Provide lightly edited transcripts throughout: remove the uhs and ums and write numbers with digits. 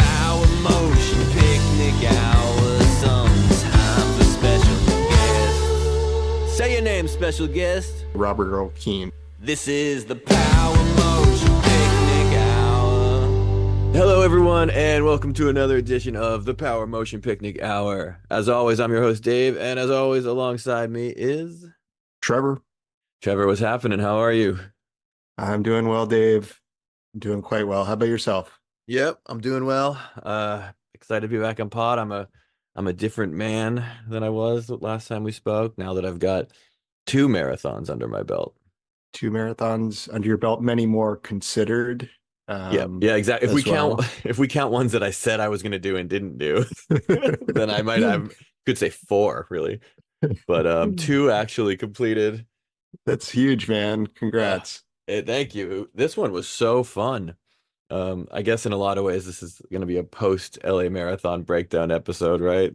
Power Motion Picnic Hour. Sometimes a special guest. Say your name, special guest. Robert Earl Keen. This is the Power Motion Picnic Hour. Hello, everyone, and welcome to another edition of the Power Motion Picnic Hour. As always, I'm your host, Dave, and as always, alongside me is... Trevor. Trevor, what's happening? How are you? I'm doing well, Dave. I'm doing quite well. How about yourself? Yep, I'm doing well. Excited to be back on pod. I'm a different man than I was the last time we spoke, now that I've got 2 marathons under my belt. 2 marathons under your belt, many more considered. Yeah, exactly. If we count ones that I said I was going to do and didn't do, then I could say 4 really, but 2 actually completed. That's huge, man. Congrats. Thank you. This one was so fun. I guess in a lot of ways, this is going to be a post LA Marathon breakdown episode, right?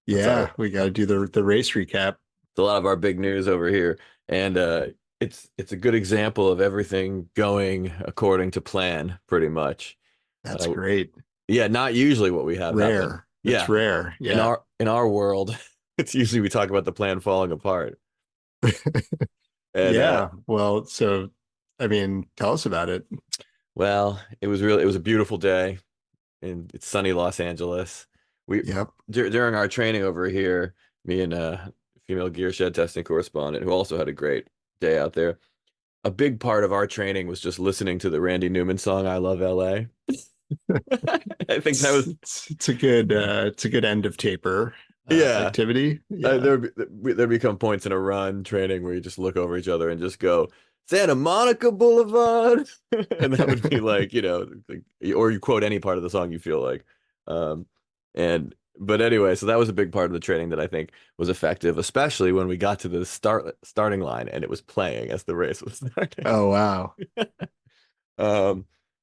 Yeah, we got to do the race recap. It's a lot of our big news over here, and it's a good example of everything going according to plan, pretty much. That's great. Yeah, not usually what we have. Rare. Happen. It's rare. Yeah. In our world, it's usually we talk about the plan falling apart. And, well, so I mean, tell us about it. Well, it was a beautiful day, and it's sunny Los Angeles. During our training over here, me and a female gear shed testing correspondent who also had a great day out there. A big part of our training was just listening to the Randy Newman song "I Love LA." I think that was it's a good end of taper activity. There become points in a run training where you just look over each other and just go Santa Monica Boulevard, and that would be like, or you quote any part of the song you feel like. But anyway, so that was a big part of the training that I think was effective, especially when we got to the starting line and it was playing as the race was starting. Oh wow. Yeah,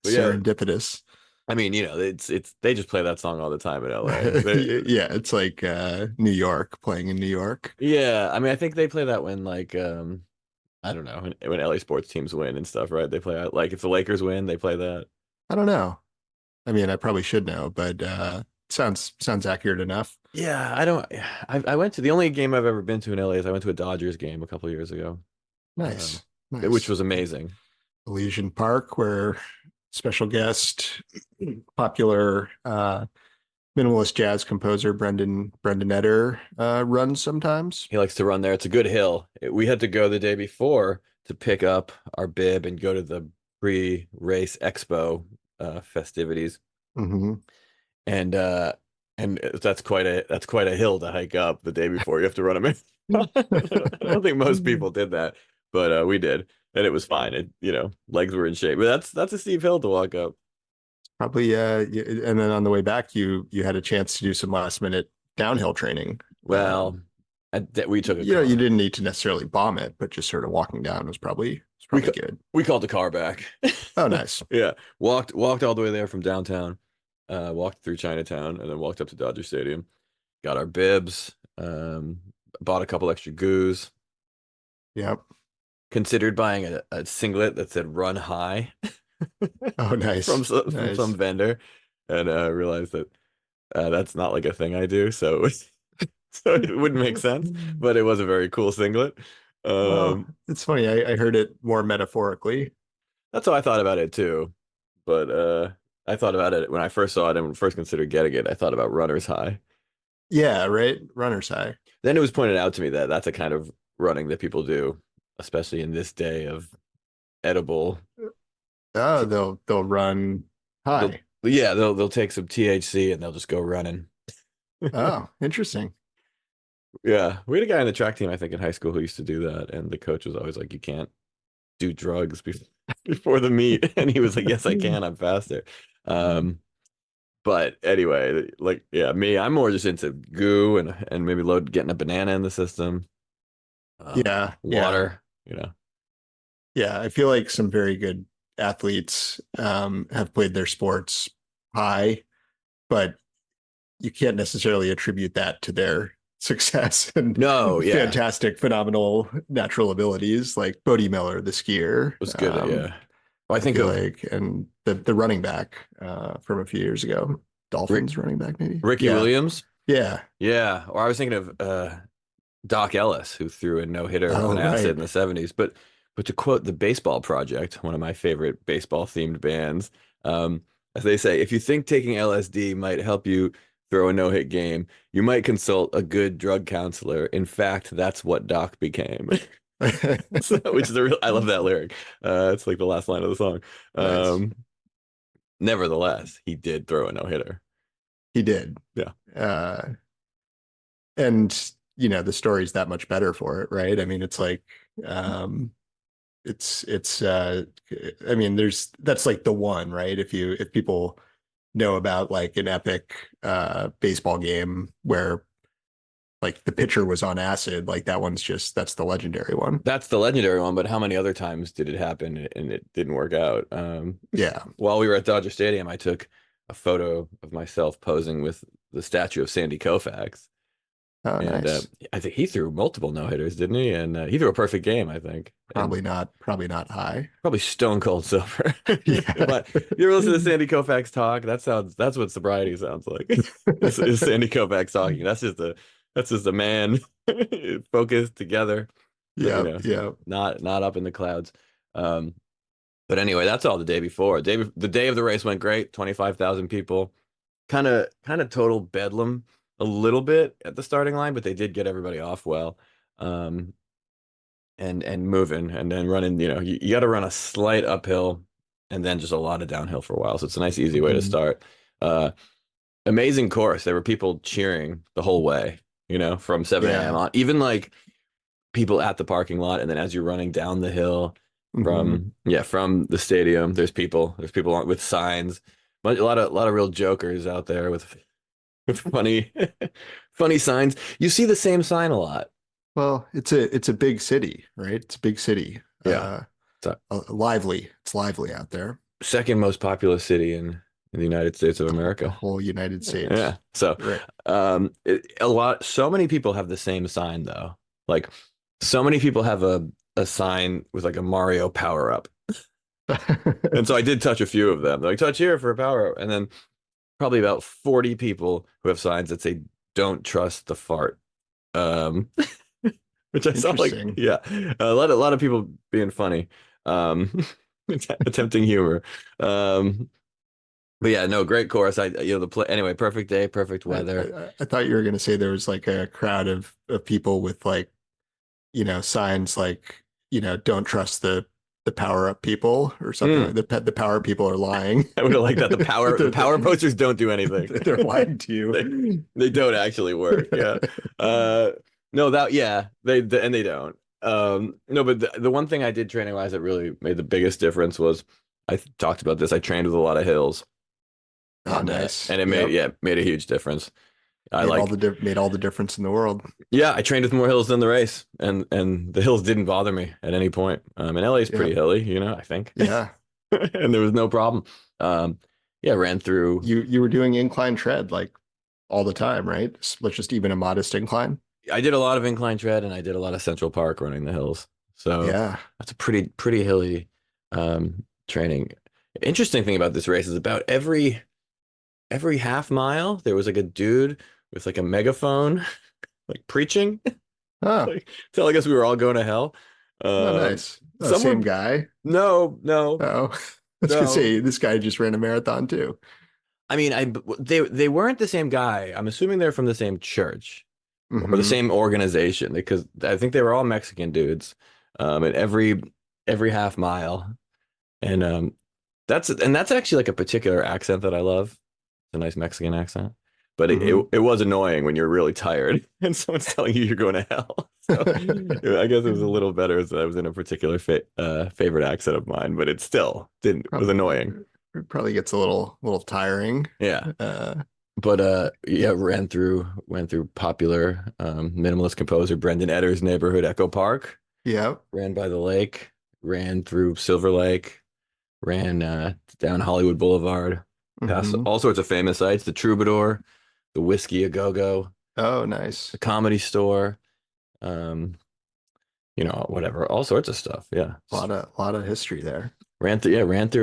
Serendipitous. I mean, it's they just play that song all the time in LA. Yeah, it's like New York, playing in New York. Yeah, I mean, I think they play that when I don't know, when LA sports teams win and stuff, right? They play out like if the Lakers win, they play that. I don't know. I mean, I probably should know, but sounds accurate enough. Yeah, I went to the only game I've ever been to in LA is I went to a Dodgers game a couple of years ago. Nice. Which was amazing. Elysian Park, where special guest, popular minimalist jazz composer Brendan Etter runs sometimes. He likes to run there. It's a good hill. We had to go the day before to pick up our bib and go to the pre-race expo festivities. Mm-hmm. And that's quite a hill to hike up the day before. You have to run a marathon. I don't think most people did that, but we did, and it was fine. Legs were in shape, but that's a steep hill to walk up. Probably, and then on the way back, you had a chance to do some last minute downhill training. Well, we took you didn't need to necessarily bomb it, but just sort of walking down was probably good. We called the car back. Oh, nice. Yeah, walked all the way there from downtown, walked through Chinatown, and then walked up to Dodger Stadium. Got our bibs, bought a couple extra goos. Yep. Considered buying a singlet that said "Run High." Oh, nice. From some vendor, and I realized that that's not like a thing I do, so it wouldn't make sense, but it was a very cool singlet. It's funny. I heard it more metaphorically. That's how I thought about it too, but I thought about it when I first saw it and first considered getting it. I thought about runner's high. Yeah, right. Runner's high. Then it was pointed out to me that that's a kind of running that people do, especially in this day of edible. Oh, they'll run high. They'll take some THC and they'll just go running. Oh, interesting. Yeah, we had a guy on the track team, I think, in high school who used to do that, and the coach was always like, "You can't do drugs before the meet," and he was like, "Yes, I can. I'm faster." But anyway, I'm more just into goo and maybe getting a banana in the system. Water. Yeah, I feel like some very good athletes have played their sports high, but you can't necessarily attribute that to their success and fantastic, phenomenal natural abilities. Like Bodie Miller, the skier, was good. Well, I think and the running back from a few years ago. Rick, Dolphins running back, maybe. Ricky Yeah. Williams. Yeah. Yeah. Or I was thinking of Doc Ellis, who threw a no-hitter Oh, on acid right. in the 70s. But to quote the Baseball Project, one of my favorite baseball-themed bands, as they say, if you think taking LSD might help you throw a no-hit game, you might consult a good drug counselor. In fact, that's what Doc became. So, which is a real, I love that lyric. It's like the last line of the song. Nice. Um, Nevertheless, he did throw a no-hitter. He did. Yeah. Uh, and the story's that much better for it, right? I mean, it's like um it's I mean, that's like the one, right? If people know about like an epic baseball game where like the pitcher was on acid, like that's the legendary one. That's the legendary one, but how many other times did it happen and it didn't work out? Yeah. While we were at Dodger Stadium, I took a photo of myself posing with the statue of Sandy Koufax. Oh, And nice. I think he threw multiple no-hitters, didn't he? And he threw a perfect game, I think. And Probably not high. probably stone cold sober. Yeah. But you ever listen to Sandy Koufax talk? That's what sobriety sounds like. Is Sandy Koufax talking. That's just a man focused together, but Yeah, yeah. not up in the clouds. Um, but anyway, that's all the day before. The day of the race went great. 25,000 people. Kind of total bedlam a little bit at the starting line, but they did get everybody off well. Um, and moving and then running, you got to run a slight uphill and then just a lot of downhill for a while. So it's a nice, easy way to Mhm. start. Uh, Amazing course. There were people cheering the whole way, from 7 a.m. Yeah. on, even like people at the parking lot. And then as you're running down the hill Hmm. from the stadium, there's people with signs, but a lot of real jokers out there with funny, funny signs. You see the same sign a lot. Well, it's a big city, right? It's a big city. Yeah. So Lively. It's lively out there. second most populous city in the United States of The America. whole United States. Yeah. So, Right. so many people have the same sign though. Like, so many people have a sign with like a Mario power up. And so I did touch a few of them. They're like, touch here for a power up. And then probably about 40 people who have signs that say, don't trust the fart. Um, which I saw like, Interesting. yeah, a lot of people being funny, um, attempting humor. Um, but yeah, no, great course. The play anyway, perfect day, perfect I, weather. I thought you were going to say there was like a crowd of people with like, signs like, don't trust the power up people or something like Mm, the power people are lying. I would have liked that. The power, the They're, power posters don't do anything. they're lying to They you. they don't actually work. Yeah. Uh, no, yeah, and they don't. No, but the one thing I did training wise that really made the biggest difference was talked about this. I trained with a lot of hills, Oh, and nice. and it made Yep. yeah made a huge difference. I like Made all the difference in the world. Yeah, I trained with more hills than the race, and the hills didn't bother me at any point. And LA is pretty Yep. hilly, I think, Yeah. and there was no problem. Um, yeah, ran through. You were doing incline tread like all the time, right? Let's just even a modest incline. I did a lot of incline tread, and I did a lot of Central Park running the hills. So Yeah. that's a pretty hilly training. Interesting thing about this race is about every half mile there was like a dude with like a megaphone, like preaching, Oh, like telling us we were all going to hell. oh, Um, nice. Oh, some same were guy. No, no, Oh, I was gonna no. say this guy just ran a marathon too. I mean, they weren't the same guy. I'm assuming they're from the same church or the Hmm. same organization because I think they were all Mexican dudes. At every half mile, and that's actually like a particular accent that I love. It's a nice Mexican accent, but it, Hmm. it, it was annoying when you're really tired and someone's telling you you're going to hell. So I guess it was a little better as I was in a particular favorite accent of mine, but it still didn't was Probably, annoying. probably gets a little tiring. Yeah. Uh, But yeah, went through popular minimalist composer Brendan Edder's neighborhood Echo Park, yeah. ran by the lake, ran through Silver Lake, ran down Hollywood Boulevard, past Hmm. all sorts of famous sites, the Troubadour, the Whiskey A Go Go, Oh, the nice. Comedy Store, um, whatever, all sorts of stuff. Yeah. A lot of history there. ran through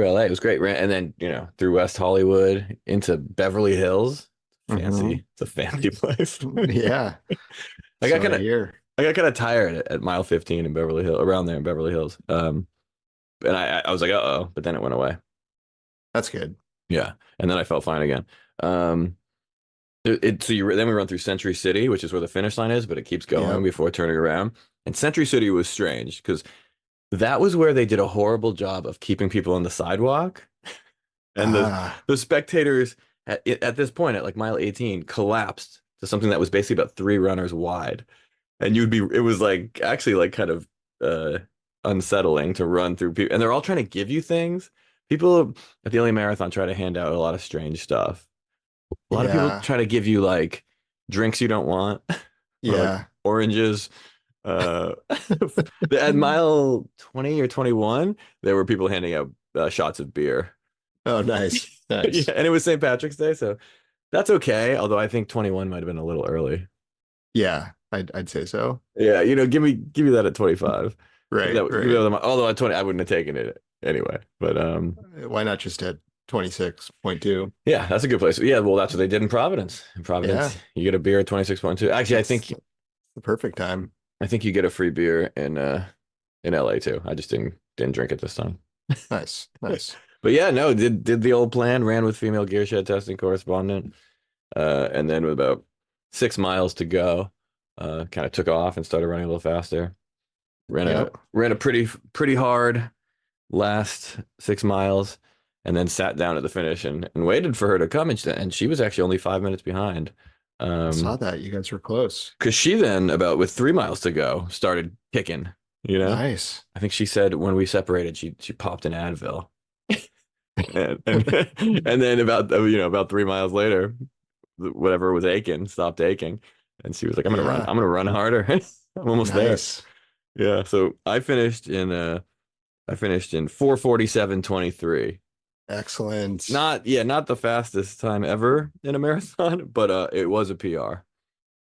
LA. It was great. And then, through West Hollywood into Beverly Hills. Hmm. Fancy. It's a fancy place. Yeah. I got So kind I of hear. I got kind of tired at mile 15 in Beverly Hills, around there in Beverly Hills. And I was like, uh-oh, but then it went away. That's good. Yeah. And then I felt fine again. Um, so then we run through Century City, which is where the finish line is, but it keeps going Yep. before turning around. And Century City was strange because that was where they did a horrible job of keeping people on the sidewalk. And Ah, the spectators at this point, at like mile 18, collapsed to something that was basically about 3 runners wide. And it was like actually like kind of uh unsettling to run through people. And they're all trying to give you things. People at the LA Marathon try to hand out a lot of strange stuff. A lot of people yeah. try to give you like drinks you don't want, or like Yeah. oranges. Uh, at mile 20 or 21, there were people handing out shots of beer. Oh, nice. Yeah, Nice. and it was St. Patrick's Day, so that's okay. Although I think 21 might have been a little early. Yeah, I'd say so. Yeah, give me that at 25. Right, Give me right. that although at 20, I wouldn't have taken it anyway. But Why not just at 26.2? yeah, that's a good place. Yeah, well, that's what they did in Providence. In Providence, Yeah, you get a beer at 26.2. Actually, that's the perfect time. I think you get a free beer in LA too. I just didn't drink it this time. Nice, nice. But yeah, no, did the old plan, ran with female gear shed testing correspondent, and then with about 6 miles to go, kind of took off and started running a little faster. Yep. Ran a pretty hard last 6 miles, and then sat down at the finish and waited for her to come, and she was actually only 5 minutes behind. I saw Um, that. You guys were close. because she then about with 3 miles to go started kicking, you know. Nice. I think she said when we separated, she popped an Advil, and then about 3 miles later, whatever was aching stopped aching, and she was like, Yeah. I'm gonna run harder. I'm almost there. Nice. Yeah. So I finished in 4:47:23. Excellent. Not the fastest time ever in a marathon, but it was a PR.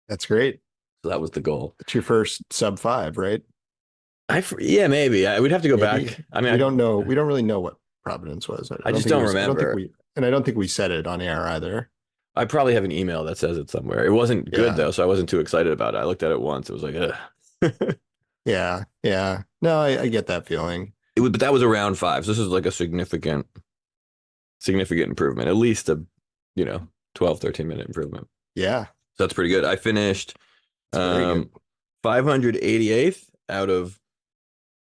That's great. So that was the goal. It's your first sub five, right? Yeah, maybe. We'd have to go Maybe. back. I We don't mean, know. We don't really know what Providence was. I I don't just think it don't was. I don't think remember. we. And I don't think we said it on air either. I probably have an email that says it somewhere. It wasn't good Yeah. though, so I wasn't too excited about it. I looked at it once. It was like, ugh. Yeah. Yeah. No, I get that feeling. But that was around five. So this is like a significant improvement, at least a, you know, 12, 13 minute improvement. Yeah. So that's pretty good. I finished It's very good. 588th out of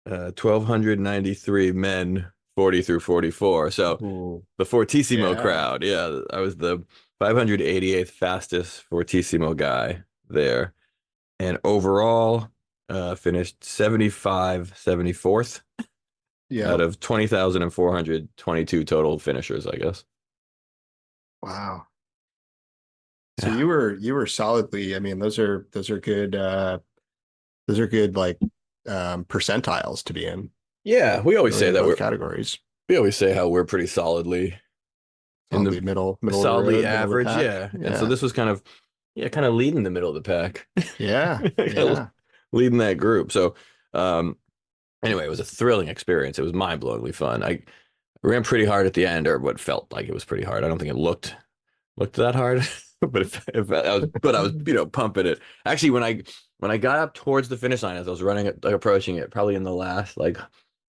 1,293 men 40 through 44. So Ooh. the Fortissimo Yeah. crowd. Yeah, I was the 588th fastest Fortissimo guy there. And overall, finished 74th Yeah. out of 20,422 total finishers, I guess. Wow. So Yeah. you were solidly, I mean, those are good like percentiles to be in Yeah, we always really say in that both categories. we always say how we're pretty solidly in the Solidly middle of the solidly road, middle of the average, pack. yeah. And so Yeah. this was kind of leading the middle of the pack. Yeah. Kind of Yeah. leading that group. So um anyway, it was a thrilling experience. It was mind-blowingly fun. I ran pretty hard at the end, or what felt like it was pretty hard. I don't think it looked that hard, but I was pumping it. Actually, when I got up towards the finish line as I was running it, like approaching it, probably in the last like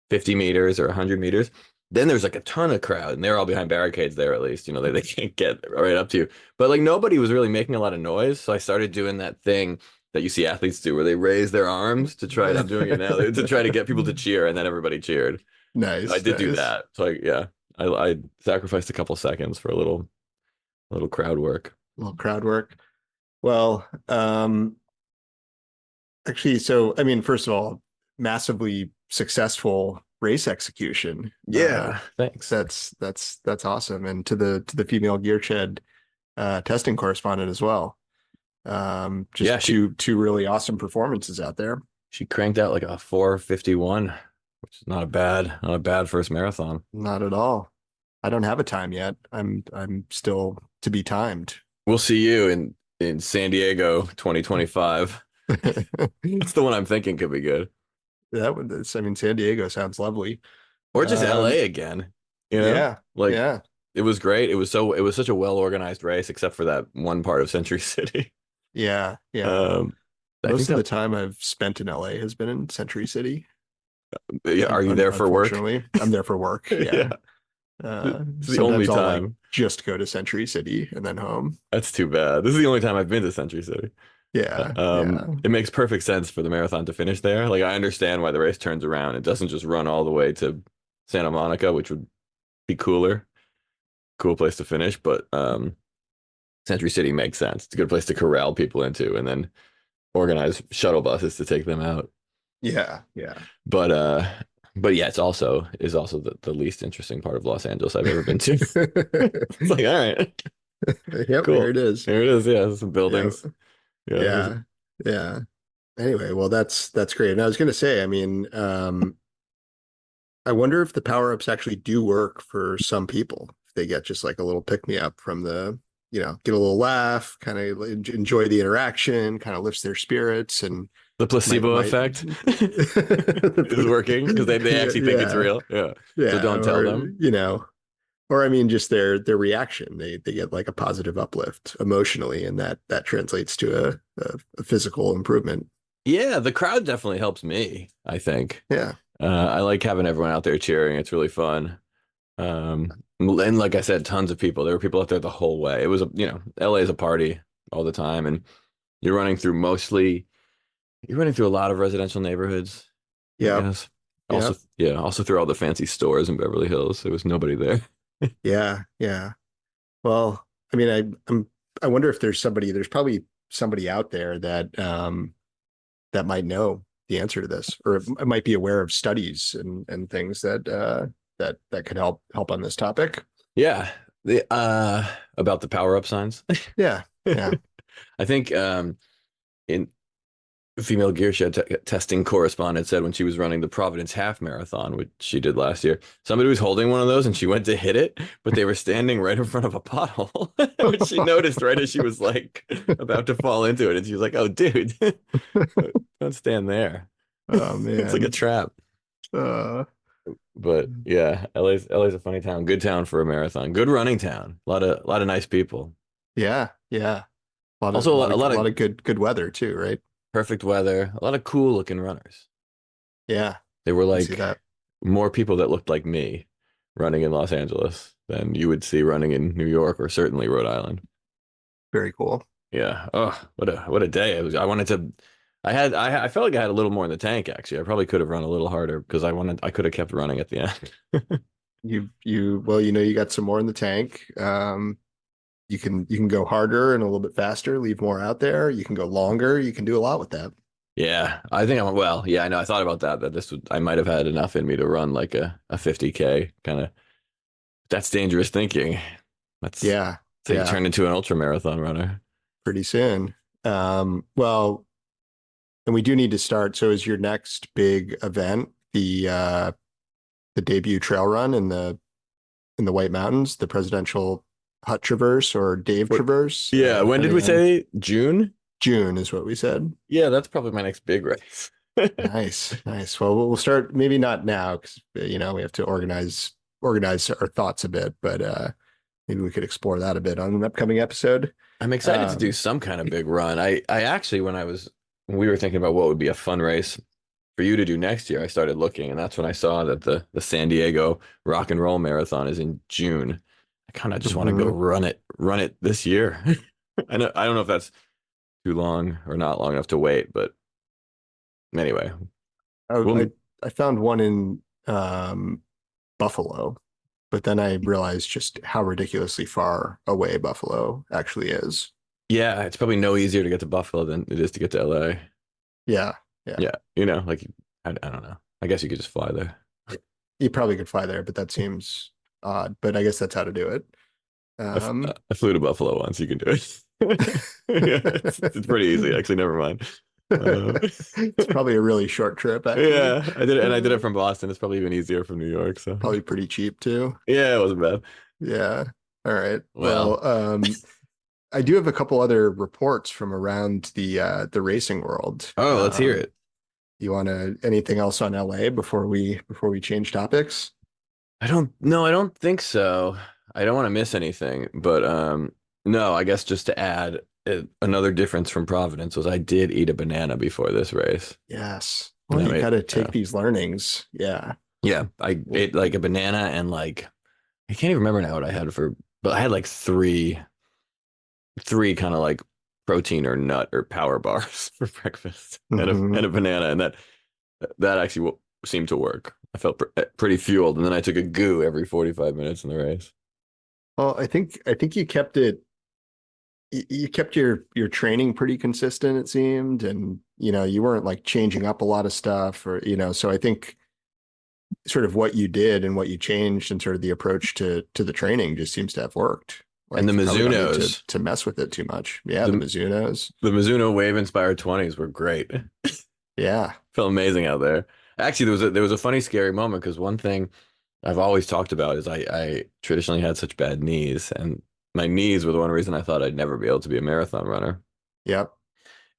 50 meters or 100 meters, then there's like a ton of crowd, and they're all behind barricades there at least. They can't get right up to you. But like nobody was really making a lot of noise, so I started doing that thing that you see athletes do where they raise their arms to try. I'm doing it now to try to get people to cheer, and then everybody cheered. I Nice, did do nice. that. So yeah, I sacrificed a couple seconds for a little crowd work. Little crowd work. Well, actually, so I mean, first of all, massively successful race execution. Yeah, thanks. That's awesome. And to the female gear shed testing correspondent as well. Yeah, Just two really awesome performances out there. she cranked out like a 4:51, which is not a bad first marathon. Not at all. I don't have a time yet. I'm still to be timed. We'll see you in San Diego 2025. That's the one I'm thinking could be good. I mean, San Diego sounds lovely. or just Um, LA again, you know? yeah, Like yeah. it was great. It was such a well-organized race, except for that one part of Century City. Yeah, yeah. Um, I think Most of the that, time I've spent in LA has been in Century City. yeah, are you there for work? Unfortunately, I'm there for work. Yeah, Yeah. it's the only Sometimes I'll like time. just go to Century City and then home. That's too bad. This is the only time I've been to Century City. Yeah, yeah, It makes perfect sense for the marathon to finish there. Like I understand why the race turns around. It doesn't just run all the way to Santa Monica, which would be cooler, cool place to finish. But Century City makes sense. It's a good place to corral people into, and then organize shuttle buses to take them out. yeah, yeah. But uh, but yeah, it's also the least interesting part of Los Angeles I've ever been to. It's like, all right, Yep, there cool. it is. There it is. Yeah, some Yep. buildings. Yeah, Yeah, yeah. Anyway, well, that's great. And I was going to say, I mean, I wonder if the power-ups actually do work for some people. If they get just like a little pick-me-up from get a little laugh, kind of enjoy the interaction, kind of lifts their spirits and the placebo might effect is working because they yeah, actually think it's yeah, real. Yeah. So yeah, don't tell or them. or I mean just their reaction. They get like a positive uplift emotionally, and that translates to a physical improvement. Yeah, the crowd definitely helps me, I think. Yeah. I like having everyone out there cheering. It's really fun. And like I said, tons of people. There were people out there the whole way. It was LA is a party all the time, and you're running through mostly you're running through a lot of residential neighborhoods, I Yep. guess. Also, Yep. yeah, also through all the fancy stores in Beverly Hills. There was nobody there. Yeah. Yeah. Well, I mean, I wonder if there's probably somebody out there that might know the answer to this, or it might be aware of studies and things that could help on this topic. Yeah, the about the power up signs. Yeah. Yeah. I think in female gear shed testing correspondent said when she was running the Providence half marathon, which she did last year, somebody was holding one of those and she went to hit it, but they were standing right in front of a pothole, which she noticed right as she was like about to fall into it. And she was like, "Oh, dude, don't stand there. Oh It's like a man. trap." Uh, But yeah, LA's a funny town. Good town for a marathon. Good running town. A lot of nice people. yeah. Yeah. A lot of Also a lot a of a lot lot of of good weather too, right? perfect weather. A lot of cool looking runners. Yeah. There were I see like that. more people that looked like me running in Los Angeles than you would see running in New York or certainly Rhode Island. Very cool. Yeah. Oh, what a day. It was, I wanted to I felt like I had a little more in the tank actually. I probably could have run a little harder because I could have kept running at the end. Well, you got some more in the tank. You can go harder and a little bit faster, leave more out there. You can go longer. You can do a lot with that. Yeah, I think yeah, I know. I thought about that I might have had enough in me to run like a 50K kind of. That's dangerous thinking. That's Yeah. how you Yeah. turn into an ultra marathon runner. Pretty soon. Well, and we do need to start. So is your next big event the debut trail run in the White Mountains, the Presidential Hut Traverse or Dave What? Traverse, Yeah, when did we depending on say June? June is what we said. Yeah, that's probably my next big race. Nice, nice. Well, we'll start maybe not now because we have to organize our thoughts a bit, but maybe we could explore that a bit on an upcoming episode. I'm excited to do Um, some kind of big run. I actually, when we were thinking about what would be a fun race for you to do next year, I started looking, and that's when I saw that the San Diego Rock and Roll Marathon is in June. I kind of just want to go mhm. run it this year. I don't know if that's too long or not long enough to wait, but anyway, I, well, I found one in Buffalo, but then I realized just how ridiculously far away Buffalo actually is. yeah, it's probably no easier to get to Buffalo than it is to get to LA. Yeah, yeah. Yeah, like I don't know. I guess you could just fly there. You probably could fly there, but that seems odd. But I guess that's how to do it. I Um, I flew to Buffalo once. You can do it. Yeah, it's pretty easy. Actually, never mind. it's probably a really short trip, actually. Yeah, I did it, and I did it from Boston. It's probably even easier from New York. So Probably pretty cheap too. yeah, it wasn't bad. Yeah. All right. Well, Well, I do have a couple other reports from around the racing world. let's hear it. You want to anything else on LA before we change topics? I don't no, I don't think so. I don't want to miss anything, but no, I guess just to add another difference from Providence was I did eat a banana before this race. Yes. And Well, I you got made to take these learnings. Yeah. yeah, I ate like a banana and like I can't even remember now what I had for, but I had like three kind of like protein or nut or power bars for breakfast and a Hmm. banana, and that actually seemed to work. I felt pretty fueled, and then I took a goo every 45 minutes in the race. Well, I think you kept your training pretty consistent, it seemed, and you weren't like changing up a lot of stuff or so I think sort of what you did and what you changed and sort of the approach to the training just seems to have worked. And the Like you probably don't need to Mizunos, to mess with it too much. Yeah, the the Mizunos. the Mizuno Wave Inspired 20s were great. Yeah. Felt amazing out there. Actually, there was a funny, scary moment because one thing I've always talked about is I traditionally had such bad knees, and my knees were the one reason I thought I'd never be able to be a marathon runner. Yep.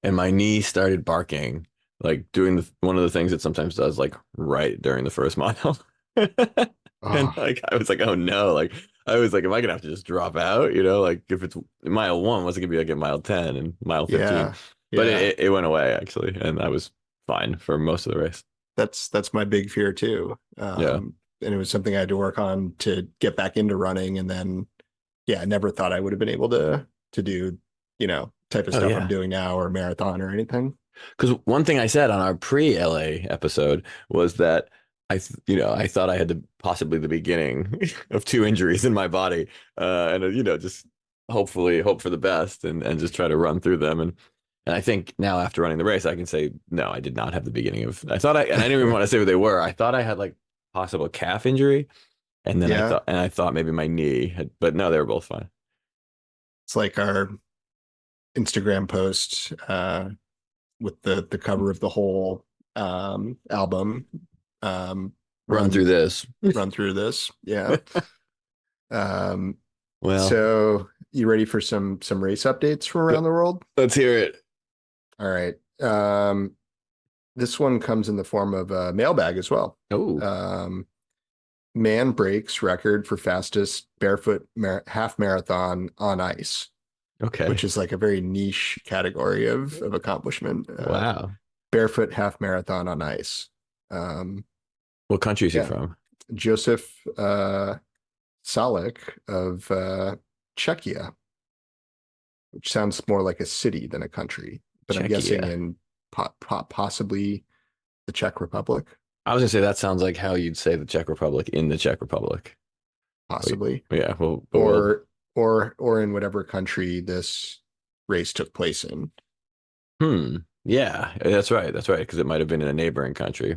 And my knee started barking, like doing one of the things it sometimes does, like right during the first mile. And Oh, like I was like, oh no, like I was like, am I gonna have to just drop out? Like if it's mile one, what's it gonna be like at mile 10 and mile 15? yeah. But Yeah. it went away actually, and I was fine for most of the race. That's my big fear too. Yeah. And it was something I had to work on to get back into running. And then, yeah, I never thought I would have been able to do, type of Oh stuff I'm yeah. doing now or marathon or anything. Because one thing I said on our pre-LA episode was that I thought I had possibly the beginning of two injuries in my body, and just hopefully hope for the best and just try to run through them. And I think now after running the race, I can say no, I did not have the beginning of. And I didn't even want to say what they were. I thought I had like possible calf injury, and then Yeah. I thought maybe my knee had, but no, they were both fine. It's like our Instagram post with the cover of the whole album. Um, Run through run this. run through this. Yeah. Um, Well, so you ready for some race updates from around the world? let's hear it. All right. This one comes in the form of a mailbag as well. Oh, Um, man breaks record for fastest barefoot half marathon on ice, okay. which is like a very niche category of accomplishment. Wow. Barefoot half marathon on ice. Um, What country is he yeah, from? Joseph Salek of Czechia, which sounds more like a city than a country, but I'm guessing Czechia. in possibly the Czech Republic, I was gonna say that sounds like how you'd say the Czech Republic in the Czech Republic. Wait, possibly, yeah, well, but we'll. or in whatever country this race took place in. Hmm. Yeah, that's right. That's right. Because it might have been in a neighboring country.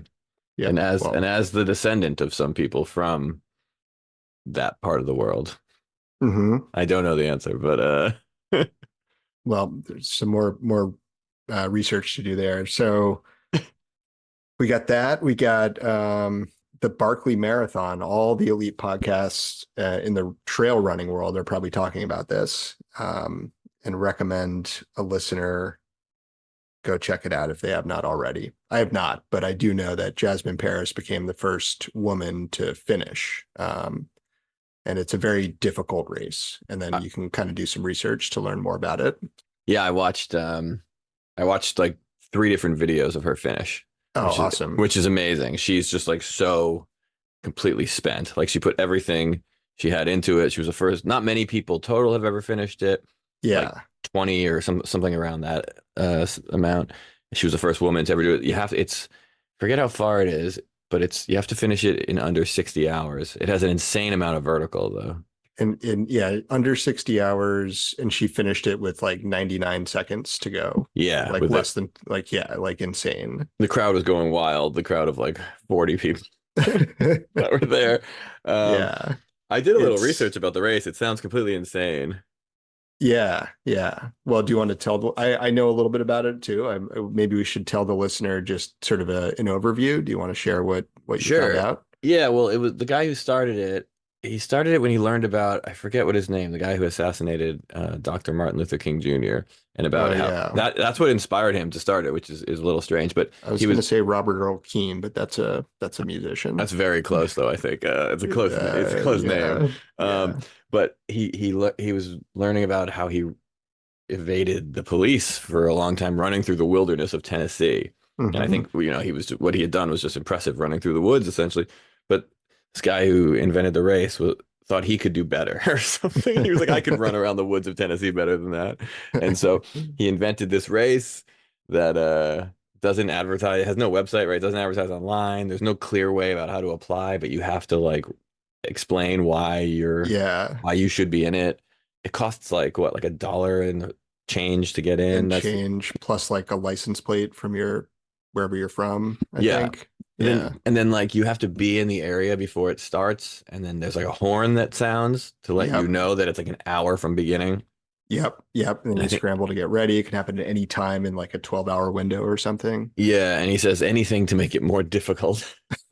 Yep. And as the descendant of some people from that part of the world, Hmm. I don't know the answer, but Well, there's some more research to do there. So we got that. We got the Barkley Marathon. All the elite podcasts in the trail running world are probably talking about this, and recommend a listener go check it out if they have not already. I have not, but I do know that Jasmine Paris became the first woman to finish. And it's a very difficult race. And then uh, you can kind of do some research to learn more about it. yeah, I watched like three different videos of her finish, Oh, which is awesome. which is amazing. She's just like so completely spent. Like she put everything she had into it. She was the first. Not many people total have ever finished it, like Yeah. 20 or something around that amount. She was the first woman to ever do it. You have to, it's forget how far it is, but you have to finish it in under 60 hours. It has an insane amount of vertical though. And yeah, under 60 hours. And she finished it with like 99 seconds to go. Yeah, Like with that less than like, yeah, like insane. the crowd was going wild. The crowd of like 40 people that were there. Um, Yeah. I did a little It's research about the race. It sounds completely insane. Yeah, yeah. Well, do you want to tell I know a little bit about it too. Maybe we should tell the listener just sort of an overview. Do you want to share what you found Sure. out? Yeah, well, it was the guy who started it. he started it when he learned about, I forget what his name, the guy who assassinated Dr. Martin Luther King Jr. and about Oh how yeah. that's what inspired him to start it, which is a little strange. But I was he gonna was say Robert Earl Keen, but that's a musician. that's very close though, I think. It's a close name. Yeah. Um, Yeah. but he was learning about how he evaded the police for a long time running through the wilderness of Tennessee. And I Hmm. think, he was what he had done was just impressive running through the woods essentially. But this guy who invented the race thought he could do better or something. He was like, I could run around the woods of Tennessee better than that. And so he invented this race that doesn't advertise, has no website, right? It doesn't advertise online. There's no clear way about how to apply, but you have to like explain Yeah. why you should be in it. It costs like what, like $1 and change to get in. And That's change plus like a license plate from your wherever you're from, I yeah. think. And Yeah. then like you have to be in the area before it starts, and then there's like a horn that sounds to let you Yep. know that it's like an hour from beginning. Yep. Yep. And And I you think scramble to get ready. It can happen at any time in like a 12-hour window or something. yeah, and he says anything to make it more difficult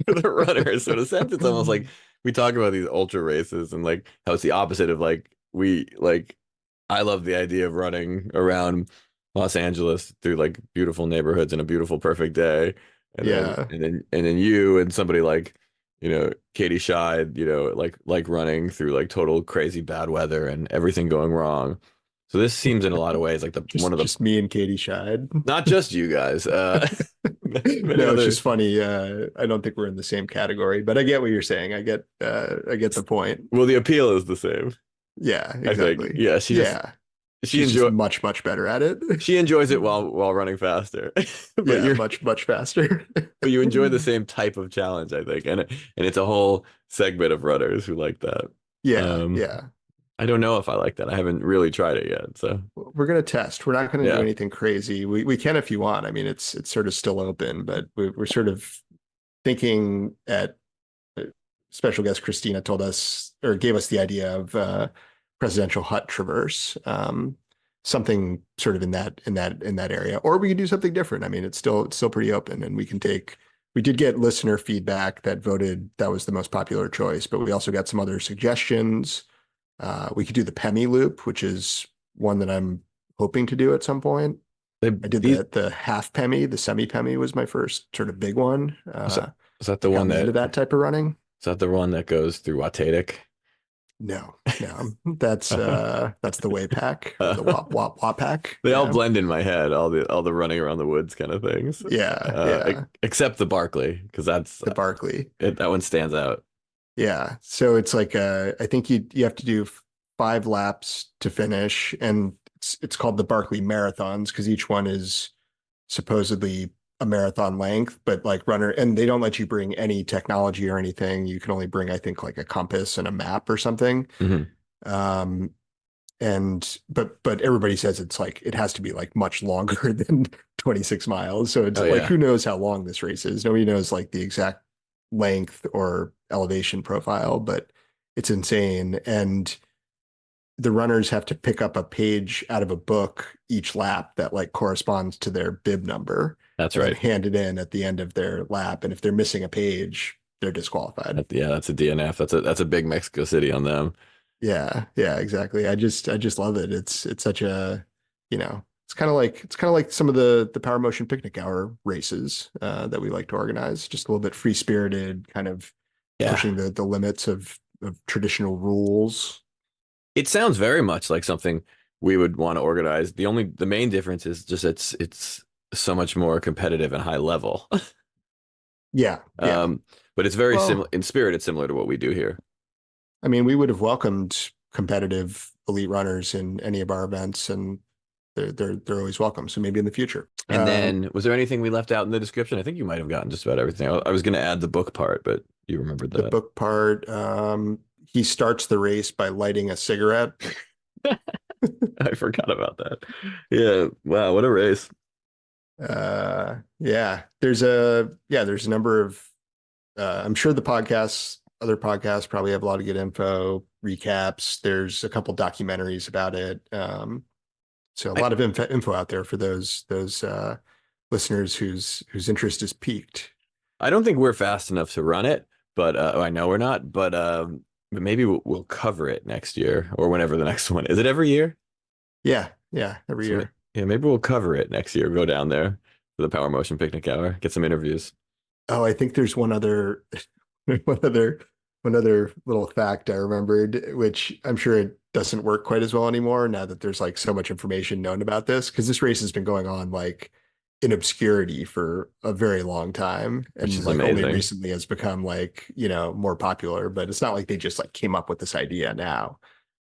for the runners. So in a sense, it's almost like we talk about these ultra races and like how it's the opposite of like we like I love the idea of running around Los Angeles through like beautiful neighborhoods and a beautiful perfect day. Yeah. And then you and somebody like, Katie Scheid, like running through like total crazy bad weather and everything going wrong. So this seems in a lot of ways like the one Just of the just me and Katie Scheid. not just you guys, many No, it's other. just funny. I don't think we're in the same category, but I get what you're saying. I get the point. Well, the appeal is the same, Yeah, I think. exactly. Yeah, Yeah. she She's just enjoy much, much better at it. she enjoys it while running faster. But Yeah, you're much, much faster. but you enjoy the same type of challenge, I think. And it's a whole segment of runners who like that. Yeah, Um, yeah. I don't know if I like that. I haven't really tried it yet. So We're gonna test. We're not gonna do yeah. anything crazy. We can if you want. I mean, it's sort of still open, but we're sort of thinking at special guest Christina told us or gave us the idea of presidential hut traverse, something sort of in that area, or we could do something different. I mean, it's still pretty open, and we can take. We did get listener feedback that voted that was the most popular choice, but we also got some other suggestions. We could do the Pemi loop, which is one that I'm hoping to do at some point. They, I did these the half Pemi, the semi Pemi was my first sort of big one. is that the That got one me into that that type of running. is that the one that goes through Watadic? No, no, that's the way pack or the wop pack. They all Yeah, blend in my head, all the running around the woods kind of things. yeah, yeah. Except the Barkley, because that's The Barkley. that one stands out. Yeah. So it's like I think you have to do 5 laps to finish, and it's called the Barkley Marathons because each one is supposedly a marathon length, but like runner, and they don't let you bring any technology or anything. You can only bring, I think, like a compass and a map or something. Hmm. Um, and but everybody says it's like it has to be like much longer than 26 miles. So it's Oh like yeah, who knows how long this race is? Nobody knows like the exact length or elevation profile, but it's insane. And the runners have to pick up a page out of a book each lap that like corresponds to their bib number that's and then right. hand it in at the end of their lap. And if they're missing a page, they're disqualified. Yeah, that's a DNF. That's a big Mexico City on them. Yeah, yeah, exactly. I just love it. It's such a, it's kind of like some of the Power Motion Picnic Hour races that we like to organize. Just a little bit free spirited, kind of Yeah, pushing the limits of traditional rules. it sounds very much like something we would want to organize. The main difference is just it's so much more competitive and high level. Yeah, yeah. Um, but it's very similar Well, in spirit. It's similar to what we do here. I mean, we would have welcomed competitive elite runners in any of our events, and they're always welcome. So maybe in the future. And then, was there anything we left out in the description? I think you might have gotten just about everything. I was going to add the book part, but you remembered The that. book part, he starts the race by lighting a cigarette. I forgot about that. Yeah. Wow. What a race. Yeah, there's a number of I'm sure other podcasts probably have a lot of good info, recaps. There's a couple documentaries about it. So a I, lot of info out there for those listeners whose interest is piqued. I don't think we're fast enough to run it, but I know we're not. But but maybe we'll cover it next year or whenever the next one is. It every year? Yeah, yeah, every So year. yeah, maybe we'll cover it next year. Go down there for the Power Motion Picnic Hour, get some interviews. Oh, I think there's one other one other one other little fact I remembered, which I'm sure it doesn't work quite as well anymore now that there's like so much information known about this, because this race has been going on like in obscurity for a very long time Which and is like only amazing. recently has become like, more popular, but it's not like they just like came up with this idea now.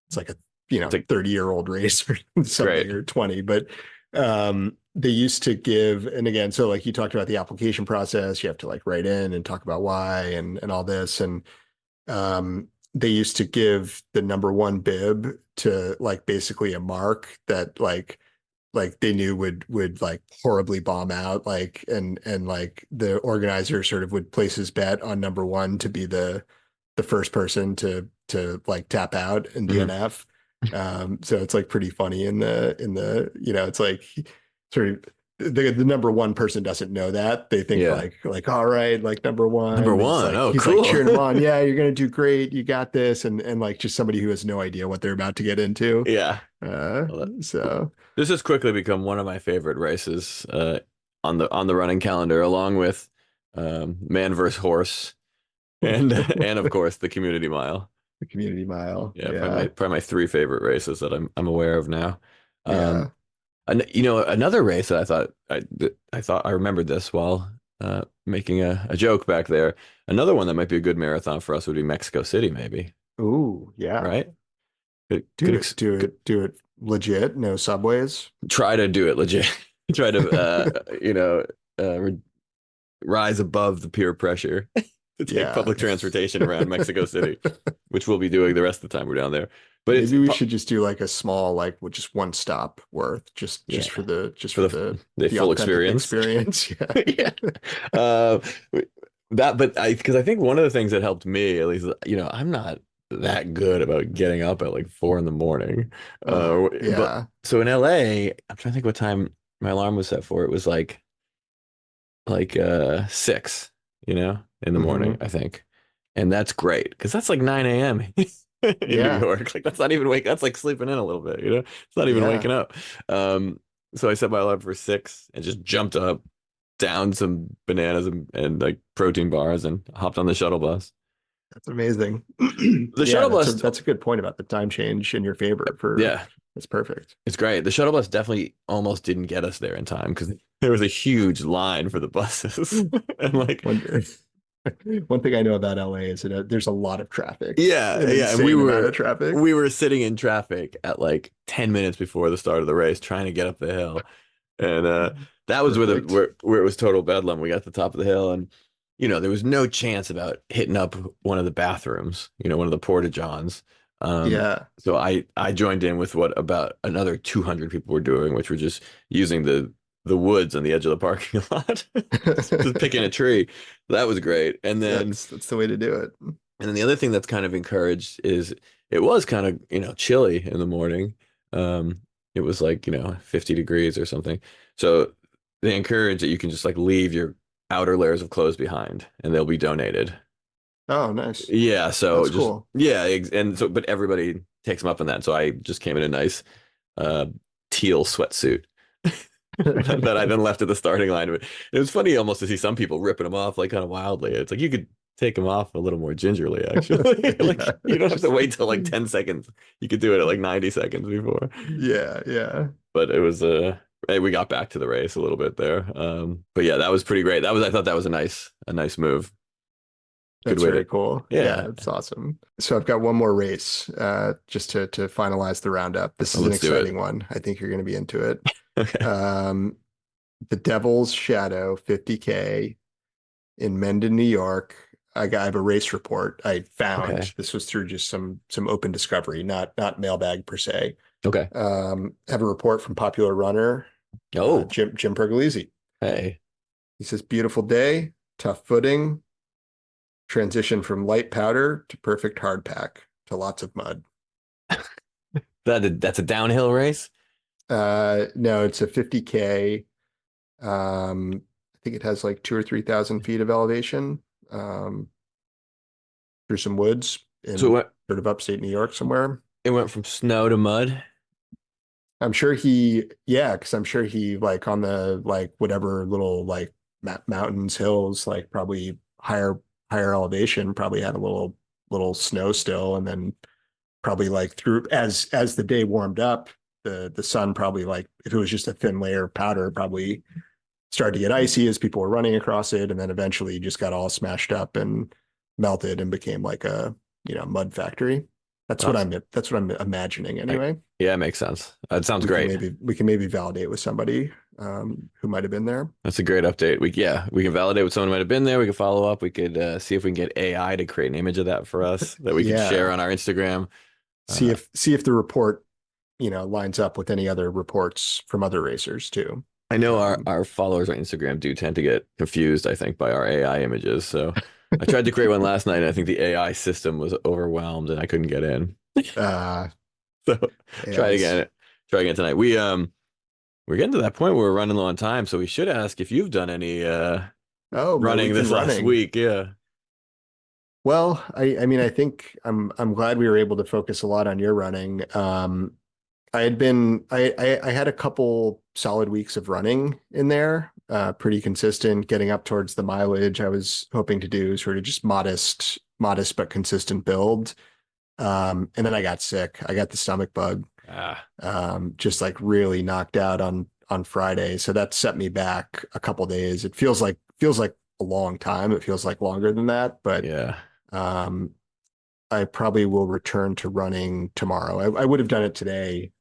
It's like a, It's like 30-year-old race or great. something, or 20, but they used to give, and again, so like you talked about the application process, you have to like write in and talk about why and all this. And they used to give the number one bib to like basically a mark that like they knew would like horribly bomb out, like, and like the organizer sort of would place his bet on number one to be the first person to like tap out and Mhm. DNF. So it's like pretty funny in the it's like sort of the number one person doesn't know that. They think Yeah. like all right, like number Number one, he's one. like Oh, he's like cool. cheering him on. Yeah, you're gonna do great. You got this. And like just somebody who has no idea what they're about to get into. Yeah. Uh, Well, so this has quickly become one of my favorite races on the running calendar, along with man versus horse and the and of course the community mile. community mile. Yeah, Yeah. probably my three favorite races that I'm aware of now. Um, Yeah. and another race that I thought I remembered this while making a joke back there. Another one that might be a good marathon for us would be Mexico City, maybe, Ooh, yeah. right? Do it, do Could it, do it legit. No subways. try to do it legit. Try to uh, rise above the peer pressure to take Yeah. public transportation around Mexico City, which we'll be doing the rest of the time we're down there. But it's Maybe we should just do like a small, like with just one stop worth, just yeah for the just for for the the full authentic experience. experience. Yeah. Yeah. Uh, but because I think one of the things that helped me, at least, I'm not that good about getting up at like 4 in the morning. Oh, But yeah. so in LA, I'm trying to think what time my alarm was set for. It was like 6, in the morning, Hmm. I think. And that's great because that's like 9 a.m. in New Yeah. York. Like that's not even that's like sleeping in a little bit, It's not even Yeah. waking up. Um, so I set my alarm for 6 and just jumped up, downed some bananas and like protein bars and hopped on the shuttle bus. That's amazing. The Yeah, shuttle that's a bus, that's a good point about the time change in your favor for yeah, that's perfect. it's great. The shuttle bus definitely almost didn't get us there in time because there was a huge line for the buses. And like One one thing I know about LA is that there's a lot of traffic, yeah, an yeah, and we insane amount of were traffic. we were sitting in traffic at like 10 minutes before the start of the race trying to get up the hill. And that was Perfect. where it was total bedlam. We got to the top of the hill and there was no chance about hitting up one of the bathrooms, one of the porta johns. Yeah. So I joined in with what about another 200 people were doing, which were just using the woods on the edge of the parking lot, just picking a tree. That was great. That's the way to do it. And then the other thing that's kind of encouraged is it was kind of, chilly in the morning. It was like, 50 degrees or something. So they encourage that you can just like leave your outer layers of clothes behind and they'll be donated. Oh, nice. Yeah. So That's just, cool. yeah. And so, but everybody takes them up on that. So I just came in a nice uh, teal sweatsuit that I then left at the starting line. It was funny almost to see some people ripping them off like kind of wildly. It's like you could take them off a little more gingerly, actually. Like Yeah. you don't have to wait till like 10 seconds. You could do it at like 90 seconds before. Yeah, yeah. But it was hey, we got back to the race a little bit there. But yeah, that was pretty great. I thought that was a nice move. Good That's way to very cool. Yeah, yeah. that's awesome. So I've got one more race, just to finalize the roundup. This Well, is an let's do it. exciting one. I think you're going to be into it. Okay. Um, the Devil's Shadow 50K in Mendon, New York. I have a race report I Okay. found. This was through just some open discovery, not mailbag per se. Okay. Have a report from Popular Runner, Oh, Jim Pergolizzi. hey. He says, beautiful day, tough footing, transition from light powder to perfect hard pack to lots of mud. That's a downhill race? No, it's a 50K. I think it has like 2 or 3,000 feet of elevation, through some woods. in sort of upstate New York somewhere. It went from snow to mud. I'm sure because I'm sure he like on the like whatever little like mountains, hills, like probably higher elevation, probably had a little snow still, and then probably like through as the day warmed up, the sun probably like if it was just a thin layer of powder, probably started to get icy as people were running across it, and then eventually just got all smashed up and melted and became like a mud factory. That's what I'm imagining anyway. Yeah, it makes sense. It sounds great. We can maybe validate with somebody who might have been there. That's a great update. We can validate what someone might have been there. We can follow up. We could see if we can get AI to create an image of that for us that we can share on our Instagram. See if the report lines up with any other reports from other racers too. I know our followers on Instagram do tend to get confused, I think, by our AI images. So I tried to create one last night, and I think the AI system was overwhelmed, and I couldn't get in. So try again tonight. We're getting to that point where we're running low on time, so we should ask if you've done any running this last week. Yeah. Well, I mean, I think I'm glad we were able to focus a lot on your running. I had a couple solid weeks of running in there, pretty consistent, getting up towards the mileage I was hoping to do, sort of just modest but consistent build. And then I got sick. I got the stomach bug. Just like really knocked out on Friday. So that set me back a couple days. It feels like a long time. It feels like longer than that, but yeah. I probably will return to running tomorrow. I would have done it today.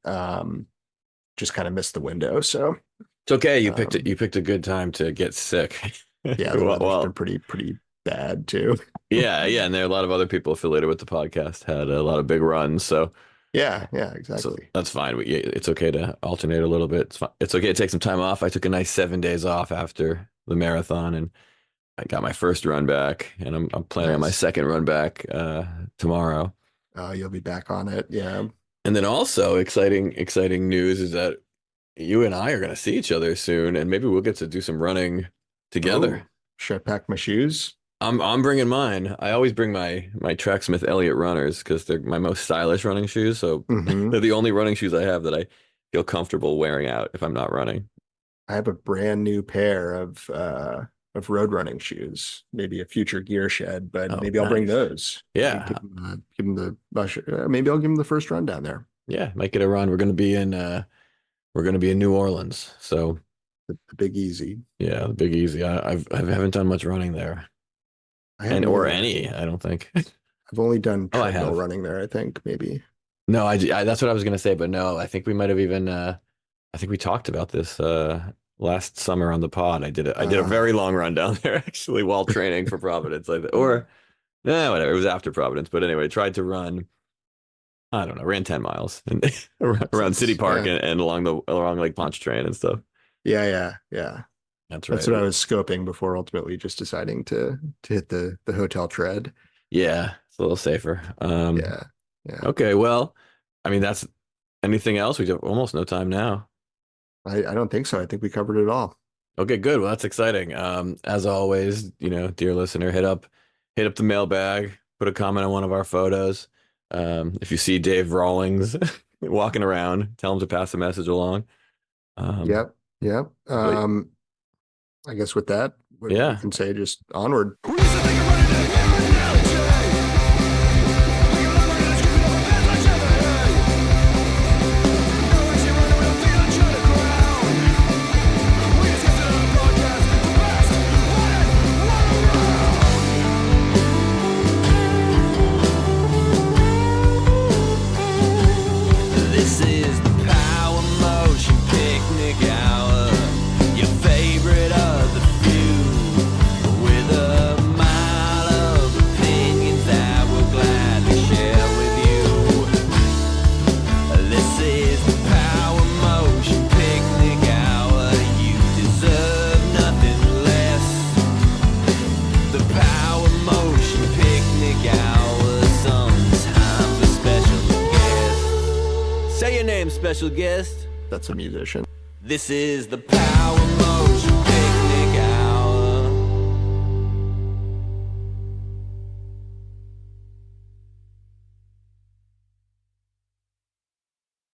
Just kind of missed the window. So it's okay. You picked a good time to get sick. Yeah, the weather's been pretty bad too. Yeah, and there are a lot of other people affiliated with the podcast had a lot of big runs. So yeah, exactly. So that's fine. It's okay to alternate a little bit. It's fine. It's okay to take some time off. I took a nice 7 days off after the marathon, and I got my first run back, and I'm planning on my second run back tomorrow. You'll be back on it, yeah. And then also exciting news is that you and I are going to see each other soon, and maybe we'll get to do some running together. Oh, should I pack my shoes? I'm bringing mine. I always bring my Tracksmith Elliott runners because they're my most stylish running shoes. So they're the only running shoes I have that I feel comfortable wearing out if I'm not running. I have a brand new pair of road running shoes, maybe a future gear shed, but maybe I'll bring those. Yeah, give them maybe I'll give them the first run down there. Yeah, make it a run. We're going to be in New Orleans, so the Big Easy. Yeah, the Big Easy. I haven't done much running there, I don't think. I've only done treadmill running there. I think maybe. No, that's what I was going to say, but no, I think we might have even. I think we talked about this last summer on the pod. I did a very long run down there actually while training for Providence, whatever. It was after Providence, but anyway, tried to run. I don't know, ran 10 miles and around City Park and along Lake Pontchartrain and stuff. Yeah. That's right. That's what I was scoping before ultimately just deciding to hit the hotel tread. Yeah, it's a little safer. Yeah. Okay, well, I mean, that's anything else? We have almost no time now. I don't think so. I think we covered it all. Okay, good. Well, that's exciting. As always, dear listener, hit up the mailbag, put a comment on one of our photos. If you see Dave Rawlings walking around, tell him to pass the message along. Yep. I guess with that, we can say just onward. Special guest. That's a musician. This is the Power Mode.